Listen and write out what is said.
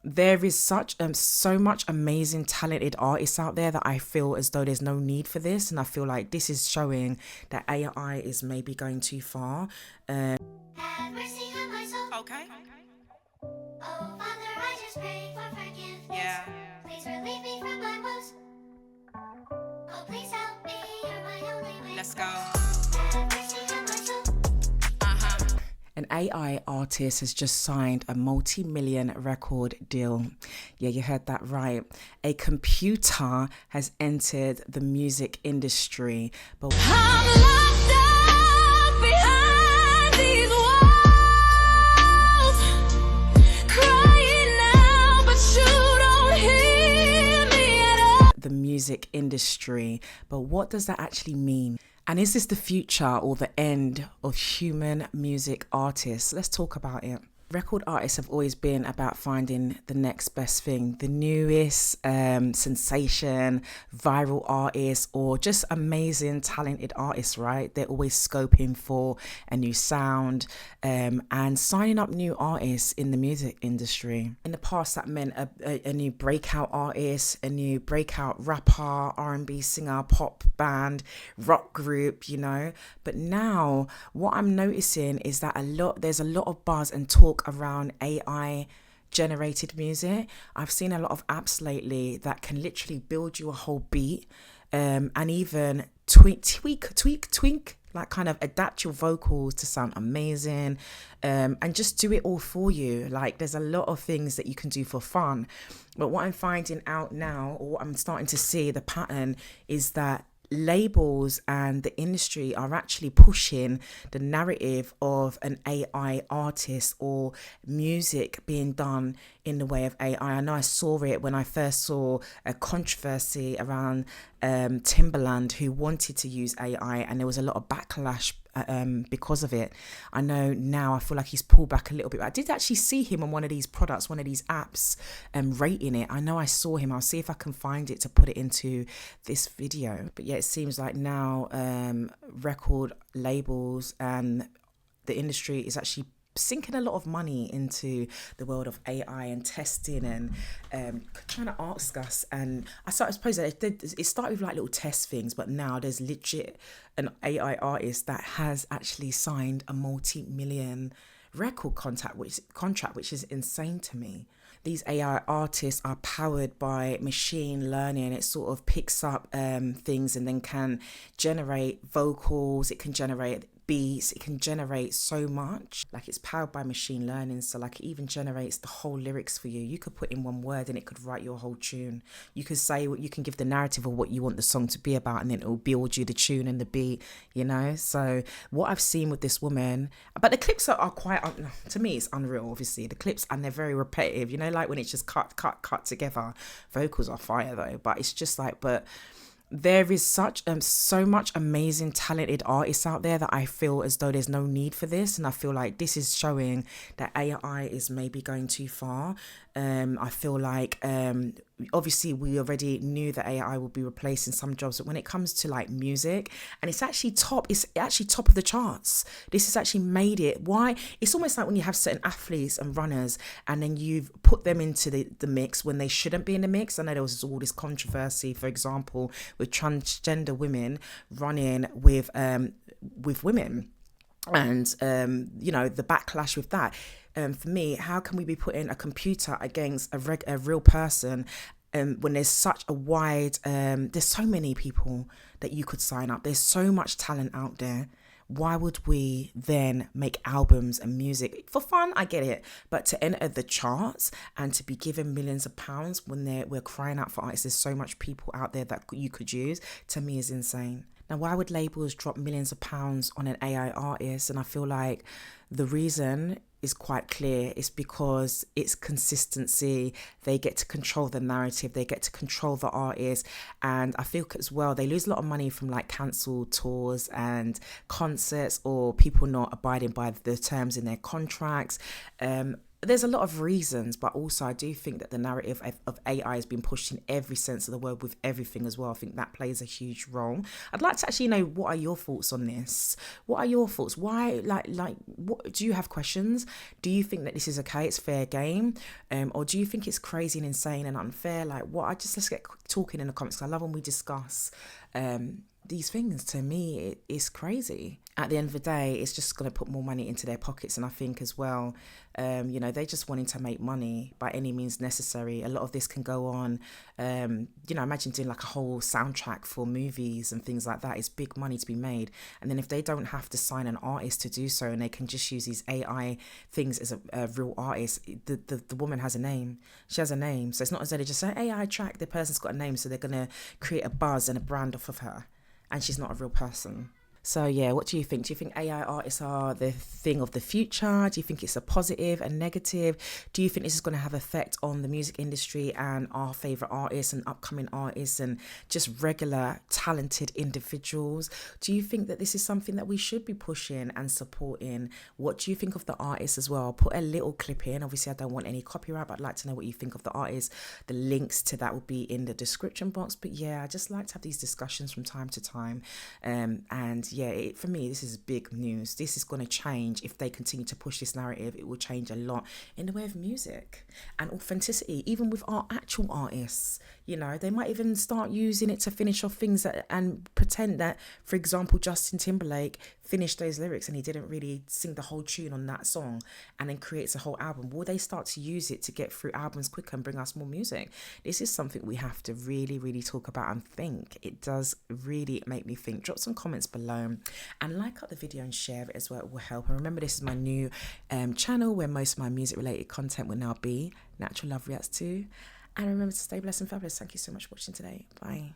There is so much amazing talented artists out there that I feel as though there's no need for this, and I feel like this is showing that AI is maybe going too far. Have mercy on my soul. Okay. Oh, Father, I just pray for forgiveness. Yeah. Please relieve me from my woes. Oh, please help me. You're my only way. Let's go. Have mercy on my soul. An AI artist has just signed a multi-million record deal. Yeah, you heard that right. A computer has entered the music industry. But I'm locked up behind these walls, crying out, but you don't hear me at all. the music industry. But what does that actually mean? And is this the future or the end of human music artists? Let's talk about it. Record artists have always been about finding the next best thing, the newest sensation, viral artists, or just amazing, talented artists, right? They're always scoping for a new sound and signing up new artists in the music industry. In the past, that meant a new breakout artist, a new breakout rapper, R&B singer, pop band, rock group, you know. But now, what I'm noticing is that there's a lot of buzz and talk around AI generated music. I've seen a lot of apps lately that can literally build you a whole beat and even tweak, like kind of adapt your vocals to sound amazing and just do it all for you. Like there's a lot of things that you can do for fun. But what I'm finding out now, or what I'm starting to see the pattern, is that labels and the industry are actually pushing the narrative of an AI artist or music being done in the way of AI. I know I saw it when I first saw a controversy around Timbaland, who wanted to use AI, and there was a lot of backlash because of it. I know now I feel like he's pulled back a little bit. I did actually see him on one of these products, one of these apps, rating it. I know I saw him. I'll see if I can find it to put it into this video. But yeah, it seems like now record labels and the industry is actually sinking a lot of money into the world of AI and testing and trying to ask us. And I suppose that it started with like little test things, but now there's legit an AI artist that has actually signed a multi-million record contract, which is insane to me. These AI artists are powered by machine learning. It sort of picks up things and then can generate vocals. It can generate beats. It can generate so much. Like it's powered by machine learning. So like it even generates the whole lyrics for you. You could put in one word and it could write your whole tune. You could say what you can give the narrative of what you want the song to be about, and then it will build you the tune and the beat, you know? So what I've seen with this woman, but the clips are quite, to me, it's unreal, obviously. The clips, and they're very repetitive, you know, like when it's just cut together. Vocals are fire though, but it's just like, but there is so much amazing talented artists out there that I feel as though there's no need for this, and I feel like this is showing that AI is maybe going too far. I feel like obviously we already knew that AI will be replacing some jobs, but when it comes to like music, and it's actually top of the charts. This has actually made it. Why? It's almost like when you have certain athletes and runners and then you've put them into the mix when they shouldn't be in the mix. I know there was all this controversy, for example, with transgender women running with women, and you know, the backlash with that. For me, how can we be putting a computer against a real person when there's such a wide, there's so many people that you could sign up. There's so much talent out there. Why would we then make albums and music for fun? I get it, but to enter the charts and to be given millions of pounds when we're crying out for artists, there's so much people out there that you could use, to me is insane. Now, why would labels drop millions of pounds on an AI artist? And I feel like the reason is quite clear. It's because it's consistency. They get to control the narrative. They get to control the artist. And I feel as well, they lose a lot of money from like cancelled tours and concerts, or people not abiding by the terms in their contracts. there's a lot of reasons, but also I do think that the narrative of AI has been pushed in every sense of the word with everything as well. I think that plays a huge role. I'd like to actually know, what are your thoughts on this? What are your thoughts? Why, what do you have questions? Do you think that this is okay? It's fair game, or do you think it's crazy and insane and unfair? Like, what? Let's get talking in the comments. 'Cause I love when we discuss these things. To me, it's crazy. At the end of the day, it's just going to put more money into their pockets. And I think as well, they just wanting to make money by any means necessary. A lot of this can go on, imagine doing like a whole soundtrack for movies and things like that. It's big money to be made. And then if they don't have to sign an artist to do so, and they can just use these AI things as a real artist, the woman has a name. She has a name. So it's not as though they just say AI track, the person's got a name, so they're going to create a buzz and a brand off of her. And she's not a real person. So yeah, what do you think? Do you think AI artists are the thing of the future? Do you think it's a positive and negative? Do you think this is going to have effect on the music industry and our favourite artists and upcoming artists and just regular talented individuals? Do you think that this is something that we should be pushing and supporting? What do you think of the artists as well? I'll put a little clip in. Obviously, I don't want any copyright, but I'd like to know what you think of the artists. The links to that will be in the description box. But yeah, I just like to have these discussions from time to time. And yeah, for me, this is big news. This is going to change. If they continue to push this narrative, it will change a lot in the way of music and authenticity, even with our actual artists. They might even start using it to finish off things and pretend that, for example, Justin Timberlake finished those lyrics and he didn't really sing the whole tune on that song, and then creates a whole album. Will they start to use it to get through albums quicker and bring us more music? This is something we have to really, really talk about and think. It does really make me think. Drop some comments below and like up the video and share it as well. It will help. And remember, this is my new channel where most of my music related content will now be. Natural Love Reacts 2. And remember to stay blessed and fabulous. Thank you so much for watching today. Bye.